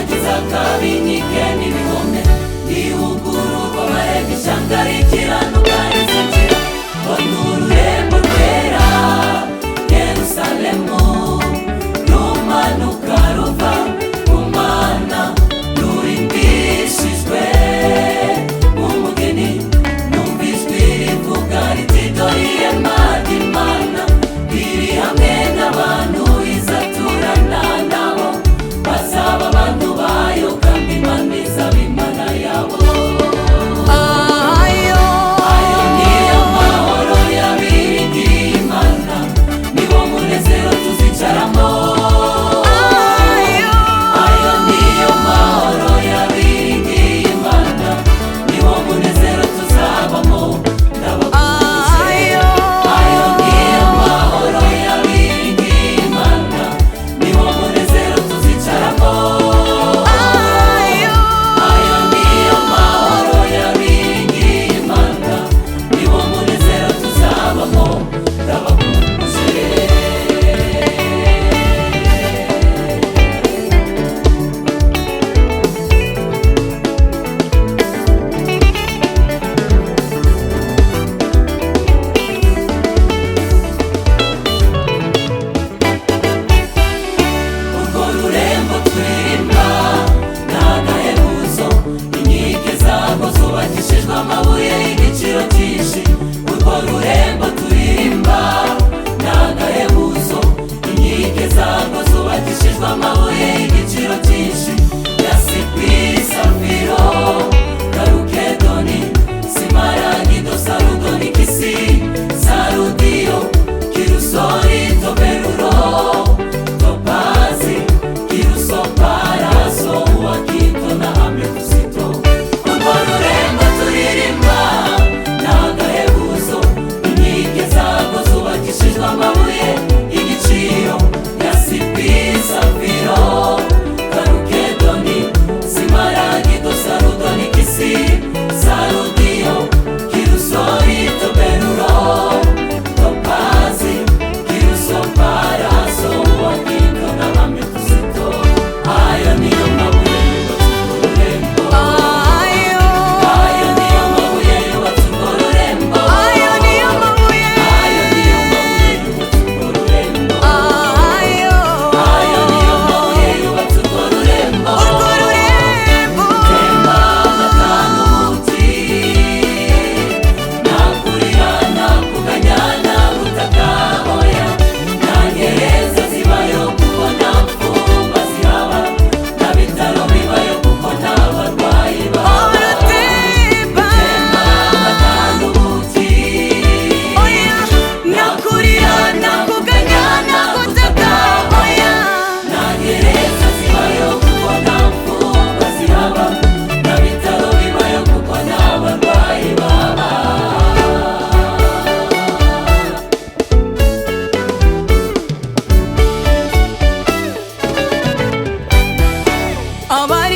nagize akabi nk'ikenda ibihome nihugururwa amarembo ishyanga rikiranuka rizinjira mbona ururembo rwera Yerusalemu rumanuka ruva ku Mana rurimbishijwe nk'umugeni numva ijwi rivuga riti dore ihema ry'Imana riri hamwe n'abantu izaturana nabo bazaba abantu bayo kandi Imana izaba Imana yabo. Ayo niyo mahoro yabiringiye Imana niwo munezero tuzicaramo. Ayo niyo mahoro yabiringiye Imana niwo munezero tuzabamo ndabakuze. Ayo niyo mahoro yabiringiye Imana niwo munezero tuzicaramo. Ayo niyo mahoro yabiringiye Imana niwo munezero tuzabamo ndabakuze. Urwo rurembo turirimba ni agahebuzo inkike zarwo zubakishijwe amabuye y'igiciro cyinshi. Urwo rurembo turirimba ni agahebuzo inkike zarwo zubakishijwe amabuye y'igiciro cyinshi. Yasipiri, safiro, karukedoni, simaragido, sarudonikisi, sarudiyo, kirusori, toberuro, topazi, kirusoparaso, uwakito na ametusito. Urwo rurembo turirimba ni agahebuzo inkike zarwo zubakishijwe amabuye y'igiciro. Yasipiri, safiro, karukedoni, simaragido, sarudonikisi, sarudiyo, kirusori, toberuro, topazi, kirusoparaso, uwakito na ametusito. Ayo niyo mabuye yubatse urwo rurembo. Ayo niyo mabuye yubatse urwo rurembo. Ayo niyo mabuye yubatse urwo rurembo. Ayo niyo mabuye yubatse urwo rurembo. Temba amatanuti nta kurira nta kuganya nta gutaka oya nta gereza zibayo kuko nta mfungwa zihaba nta bitaro bibayo kuko nta barwayi bahaba. Temba amatanuti nta kurira nta kuganya nta gutaka oya nta gereza zibayo kuko nta mfungwa zihaba nta bitaro bibayo kuko nta barwayi bahaba. Aba